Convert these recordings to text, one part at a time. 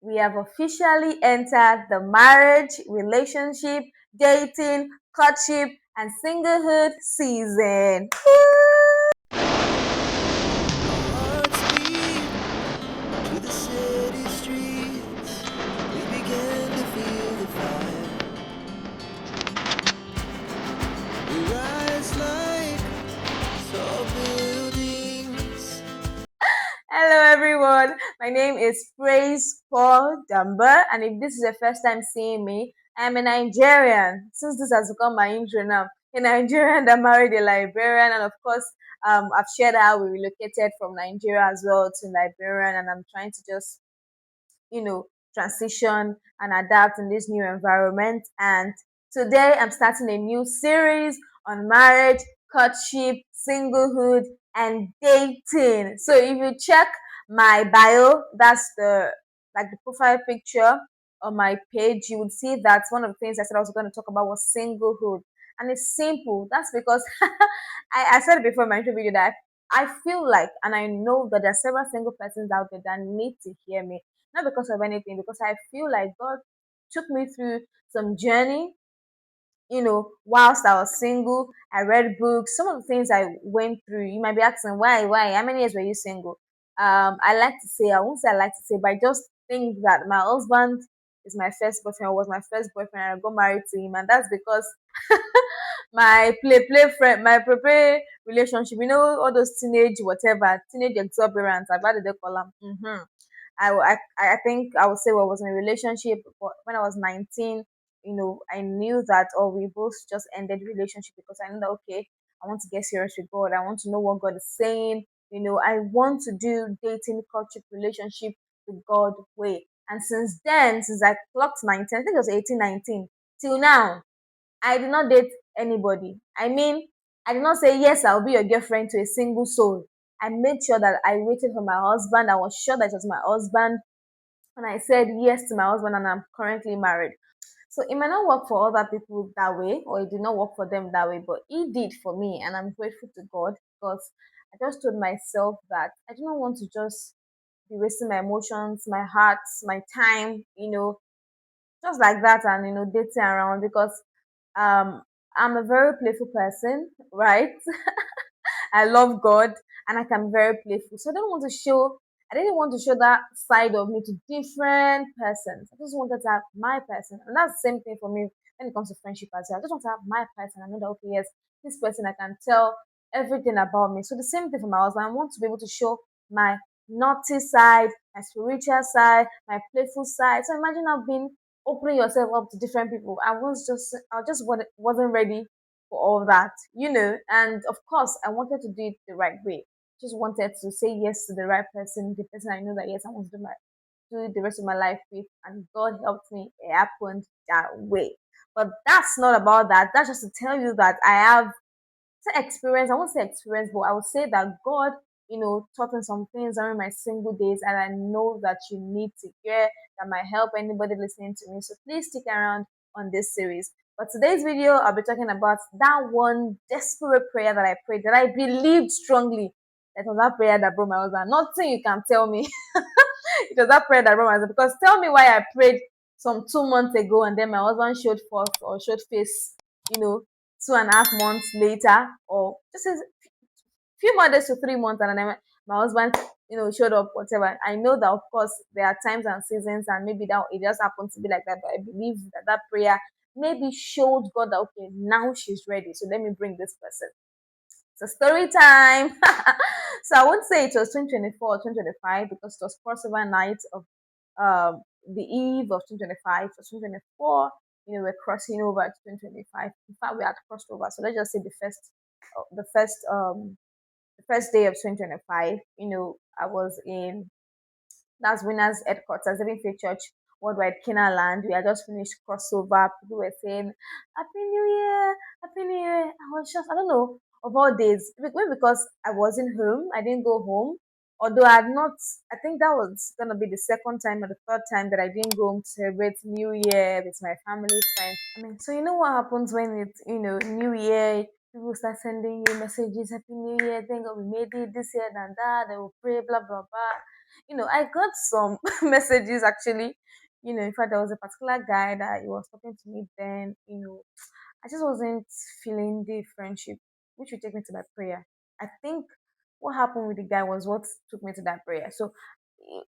we have officially entered the marriage, relationship, dating, courtship, and singlehood season. Hearts beat to the city streets. We began to feel the fire. We rise like tall buildings. Hello, everyone. My name is Praise Paul Dumber, and if this is the first time seeing me, I am a Nigerian. Since this has become my intro now, a Nigerian that married a Liberian, and of course, I've shared how we relocated from Nigeria as well to Liberian, and I'm trying to just you know, transition and adapt in this new environment. And today I'm starting a new series on marriage, courtship, singlehood, and dating. So if you check my bio, that's the profile picture on my page, you would see that one of the things I said I was going to talk about was singlehood. And it's simple. That's because I said it before in my intro video that I feel like and I know that there are several single persons out there that need to hear me, not because of anything, because I feel like God took me through some journey. Whilst I was single, I read books. Some of the things I went through, you might be asking, why? How many years were you single? I won't say I like to say, but I just think that my husband is my first boyfriend, was my first boyfriend, and I got married to him, and that's because my play friend, my play relationship, all those teenage whatever, teenage exuberance, what did they call them? I think I would say I was in a relationship but when I was 19. I knew that, we both just ended the relationship because I knew that, okay, I want to get serious with God. I want to know what God is saying. I want to do dating, courtship, relationship with God way. And since then, since I clocked 19, I think it was 18, 19, till now, I did not date anybody. I mean, I did not say, yes, I'll be your girlfriend to a single soul. I made sure that I waited for my husband. I was sure that it was my husband. And I said yes to my husband, and I'm currently married. So it might not work for other people that way, or it did not work for them that way, but it did for me. And I'm grateful to God because I just told myself that I do not want to just be wasting my emotions, my heart, my time, just like that, and dating around because um I'm a very playful person, right? I love God and I can be very playful. So I didn't want to show that side of me to different persons. I just wanted to have my person. And that's the same thing for me when it comes to friendship as well. I just want to have my person. I know that, okay, yes, this person I can tell everything about me. So the same thing for my husband. I want to be able to show my naughty side, my spiritual side, my playful side. So imagine I've been opening yourself up to different people. I just wasn't ready for all that, and of course, I wanted to do it the right way. Just wanted to say yes to the right person, the person I know that, yes, I want to do the rest of my life with, and God helped me. It happened that way. But that's not about that. That's just to tell you that I have experience. I won't say experience, but I would say that God, taught me some things during my single days, and I know that you need to hear that might help anybody listening to me. So please stick around on this series. But today's video, I'll be talking about that one desperate prayer that I prayed, that I believed strongly. That was that prayer that brought my husband. Nothing you can tell me. It was that prayer that brought my husband. Because tell me why I prayed some 2 months ago, and then my husband showed forth or showed face, you know, 2.5 months later, or just a few more days to 3 months, and then my husband, showed up, whatever. I know that, of course, there are times and seasons, and maybe that it just happened to be like that. But I believe that that prayer maybe showed God that, okay, now she's ready. So let me bring this person. So story time. So I won't say it was 2024 or 2025 because it was crossover night of the eve of 2025. So 2024, we're crossing over to 2025. In fact, we had crossed over. So let's just say the first the first day of 2025. I was in that's Winners Headquarters, Living Faith Church Worldwide, Land. We had just finished crossover. People were saying, Happy New Year, Happy New Year. I was just, I don't know, of all days. Maybe because I wasn't home, I didn't go home. Although I had not, I think that was going to be the second time or the third time that I didn't go home to celebrate New Year with my family, friends. I mean, so you know what happens when it's, New Year, people start sending you messages, Happy New Year, thank God we made it this year and that, they will pray, blah, blah, blah. I got some messages actually. In fact, there was a particular guy that he was talking to me then. I just wasn't feeling the friendship, which would take me to that prayer. I think what happened with the guy was what took me to that prayer. So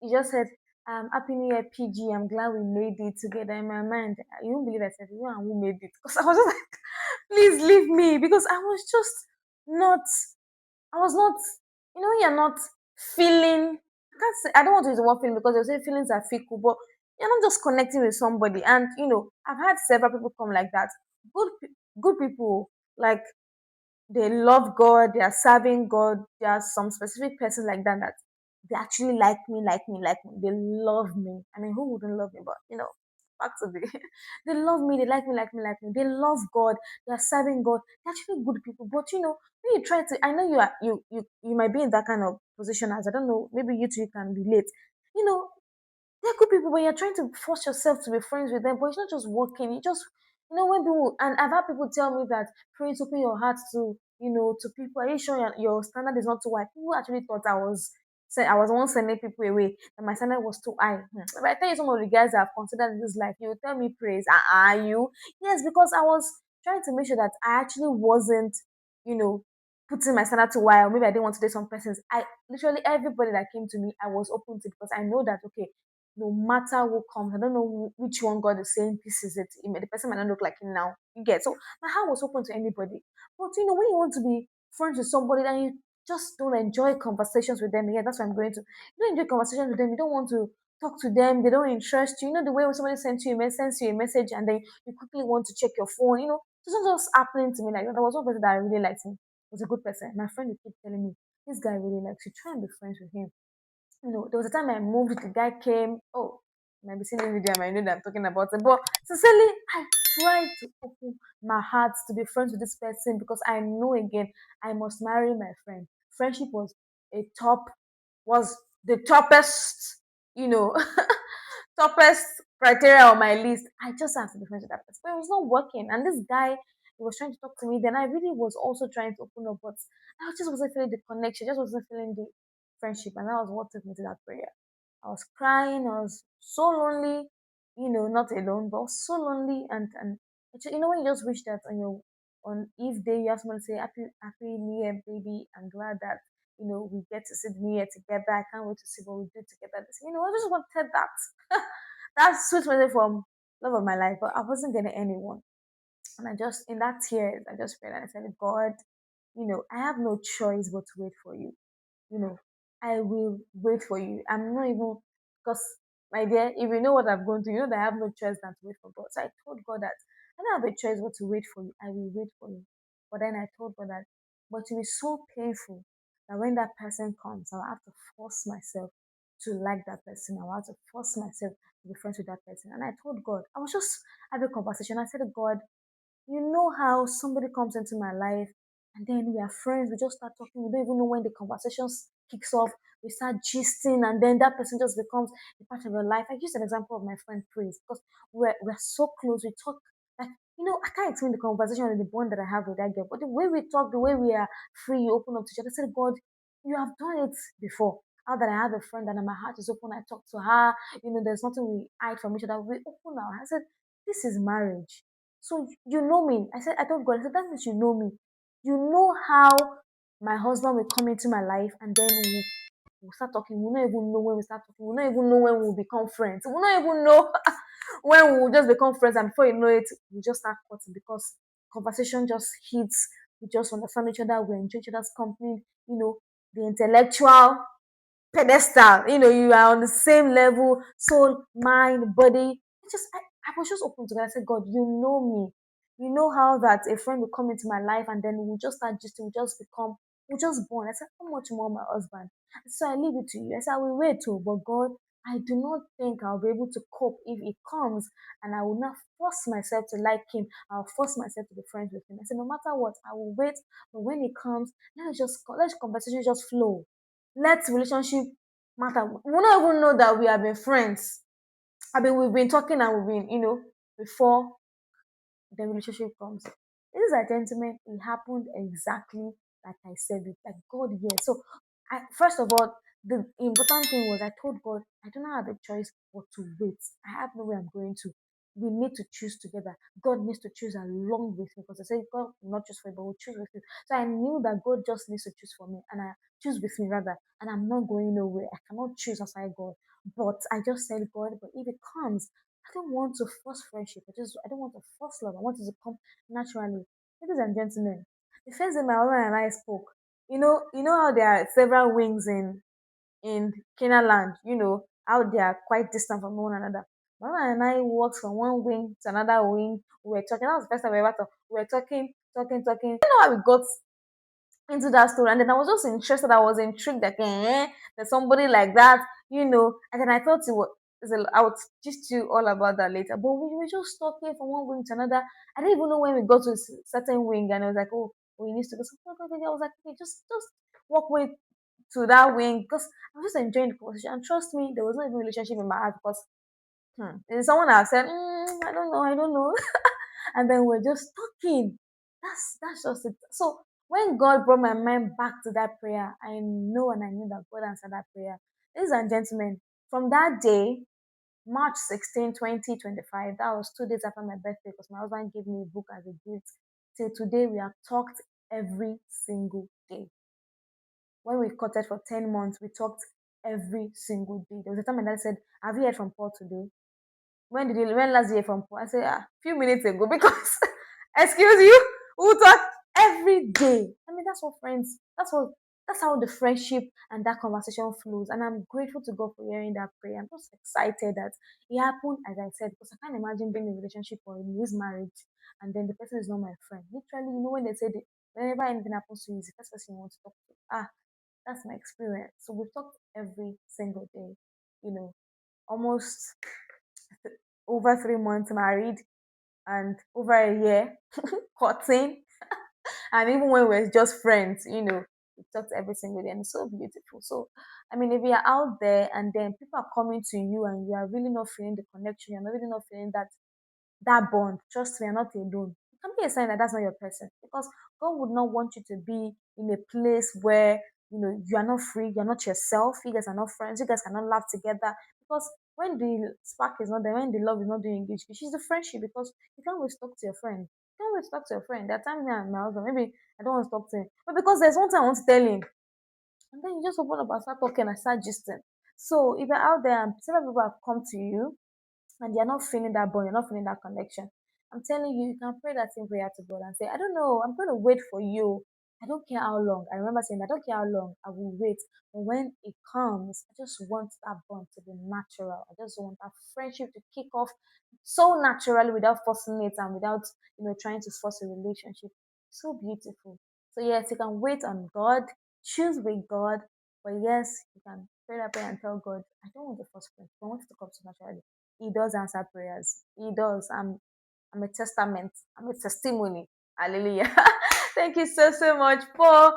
he just said, Happy New Year, PG. I'm glad we made it together. In my mind, you won't believe I said, You and who made it? Because I was just like, Please leave me. Because not, I was not, you're not feeling, I can't say, I don't want to use the word feeling because they say feelings are fickle, but you're not just connecting with somebody. And, I've had several people come like that. Good people, like they love God, they are serving God. There are some specific persons like that they actually like me. They love me. I mean, who wouldn't love me? But back to the they love me, they like me. They love God, they are serving God. They're actually good people. But when you try to, I know you might be in that kind of position as I don't know, maybe you two can relate. You know, they're good people, but you're trying to force yourself to be friends with them, but it's not just working. You just, when people, and I've had people tell me that please open your heart to, to people. Are you sure your standard is not too high? People actually thought I was once sending people away, and my standard was too high. If I tell you some of the guys that I've considered in this life, you will tell me praise. Are you? Yes, because I was trying to make sure that I actually wasn't, you know, putting my standard too high, or maybe I didn't want to date some persons. I literally everybody that came to me, I was open to because I know that okay, no matter who comes, I don't know which one God is saying this is it. The person might not look like him now. You get so my heart was open to anybody. But when you want to be friends with somebody and you just don't enjoy conversations with them, yeah, that's what I'm going to. You don't enjoy conversations with them, you don't want to talk to them, they don't interest you. You know the way when somebody sends you a message and then you quickly want to check your phone, it's not just happening to me like that. There was one person that I really liked him, was a good person. My friend would keep telling me, this guy really likes you, try and be friends with him. There was a time I moved, the guy came. Oh, you might be seeing the video, I might know that I'm talking about it. But sincerely, I tried to open my heart to be friends with this person because I know again, I must marry my friend. Friendship a top, was the toppest, you know, toughest criteria on my list. I just have to be friends with that person. But it was not working. And this guy, he was trying to talk to me. Then I really was also trying to open up, but I just wasn't feeling the connection, just wasn't feeling the friendship. And that was what took me to that prayer. I was crying, I was so lonely, not alone, but I was so lonely and when you just wish that on your on Eve day you have someone say happy New Year, baby. I'm glad that we get to see the New Year together. I can't wait to see what we do together. I just wanted that. That sweet message from love of my life, but I wasn't getting anyone. And I just, in that tears, I just prayed and I said, God, I have no choice but to wait for you. You know, I will wait for you. I'm not even, because, my dear, if you know what I've gone through, you know that I have no choice than to wait for God. So I told God that I don't have a choice but to wait for you. I will wait for you. But then I told God that, but it is so painful that when that person comes, I'll have to force myself to like that person. I'll have to force myself to be friends with that person. And I told God, I was just having a conversation. I said, God, you know how somebody comes into my life and then we are friends, we just start talking, we don't even know when the conversation kicks off, we start gisting, and then that person just becomes a part of your life. I use an example of my friend Praise because we're so close, we talk like I can't explain the conversation and the bond that I have with that girl, but the way we talk, the way we are free, open up to each other. I said, God, you have done it before. Now that I have a friend and my heart is open, I talk to her, there's nothing we hide from each other. We open our heart. I said, this is marriage. So you know me. I told God, I said, that means you know me. You know how my husband will come into my life and then we'll start talking. We'll not even know when we start talking. We'll not even know when we'll become friends. We'll not even know when we'll just become friends. And before you know it, we just start cutting because conversation just hits. We just understand each other. We enjoy each other's company. The intellectual pedestal. You are on the same level, soul, mind, body. I was just open to God. I said, God, you know me. You know how that a friend will come into my life and then we'll just start just we'll just bond. I said, how much more my husband? So I leave it to you. I said, I will wait too, but God, I do not think I'll be able to cope if he comes and I will not force myself to like him. I'll force myself to be friends with him. I said, no matter what, I will wait. But when he comes, let conversation just flow. Let relationship matter. We don't even know that we have been friends. We've been talking and we've been, before the relationship comes. Ladies and gentlemen, it happened exactly like I said it. Like God, yes. So, first of all, The important thing was I told God, I don't have a choice but to wait. I have no way I'm going to. We need to choose together. God needs to choose along with me because I said God will not choose for you, but will choose with you. So I knew that God just needs to choose for me and I choose with me rather. And I'm not going nowhere. I cannot choose aside God. But I just said, God, but if it comes, I don't want to force friendship. I don't want to force love. I want it to come naturally. Ladies and gentlemen, the first day my husband and I spoke, you know how there are several wings in Canaan land, how they are quite distant from one another. Mama and I walked from one wing to another wing. We were talking. That was the first time we ever talked. We were talking, talking, talking. I don't know how we got into that story. And then I was just interested. I was intrigued that there's somebody like that. And then I thought I would teach you all about that later. But we were just talking from one wing to another. I didn't even know when we got to a certain wing, and I was like, oh, we need to go. So I was like, okay, just walk with to that wing because I was just enjoying the conversation. And trust me, there was no even relationship in my heart because there's someone that said, I don't know. And then we're just talking. That's just it. So when God brought my mind back to that prayer, I know and I knew that God answered that prayer. Ladies and gentlemen, from that day, March 16, 2025, that was 2 days after my birthday because my husband gave me a book as a gift. Till today, we have talked every single day. When we cutted for 10 months, we talked every single day. There was a time my dad said, have you heard from Paul today? When last year from Paul? I said, few minutes ago, because excuse you, who talk every day. I mean, that's what friends, that's how the friendship and that conversation flows. And I'm grateful to God for hearing that prayer. I'm just excited that it happened as I said, because I can't imagine being in a relationship or in this marriage and then the person is not my friend. Literally, when they say that whenever anything happens to you, it's the first person you want to talk to. That's my experience. So we've talked every single day, you know, almost over 3 months married and over a year courting. And even when we're just friends, we talked every single day and it's so beautiful. So, I mean, if you're out there and then people are coming to you and you are really not feeling the connection, you're not really not feeling that bond, trust me, you're not alone. It can be a sign that that's not your person because God would not want you to be in a place where you are not free, you're not yourself, you guys are not friends, you guys cannot laugh together. Because when the spark is not there, when the love is not doing engaged, which is the friendship, because you can't always talk to your friend. You can't always talk to your friend. There are times me and my husband, maybe I don't want to talk to him, but because there's one thing I want to tell him, and then you just open up and start talking and start gisting. So if you're out there and several people have come to you and you're not feeling that bond, you're not feeling that connection, I'm telling you, you can pray that same prayer to God and say, I don't know, I'm going to wait for you. I don't care how long. I remember saying, I don't care how long, I will wait. But when it comes, I just want that bond to be natural. I just want that friendship to kick off so naturally without forcing it and without, trying to force a relationship. So beautiful. So, yes, you can wait on God, choose with God. But yes, you can pray that prayer and tell God, I don't want to force friendship. I want it to come so naturally. He does answer prayers. He does. I'm a testament. I'm a testimony. Hallelujah. Thank you so much for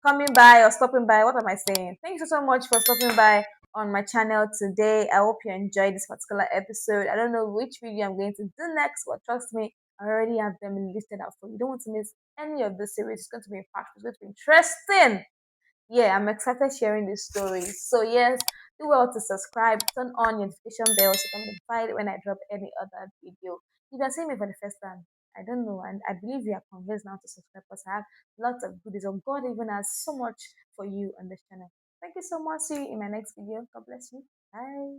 coming by or stopping by. What am I saying? Thank you so much for stopping by on my channel today. I hope you enjoyed this particular episode. I don't know which video I'm going to do next, but trust me, I already have them listed out for you. You don't want to miss any of the series. It's going to be impactful. It's going to be interesting. Yeah, I'm excited sharing this story. So yes, do well to subscribe, turn on your notification bell so you can be notified when I drop any other video. If you're seeing me for the first time, I don't know, and I believe you are convinced now to subscribe because I have lots of goodies. Or God even has so much for you on this channel. Thank you so much. See you in my next video. God bless you. Bye.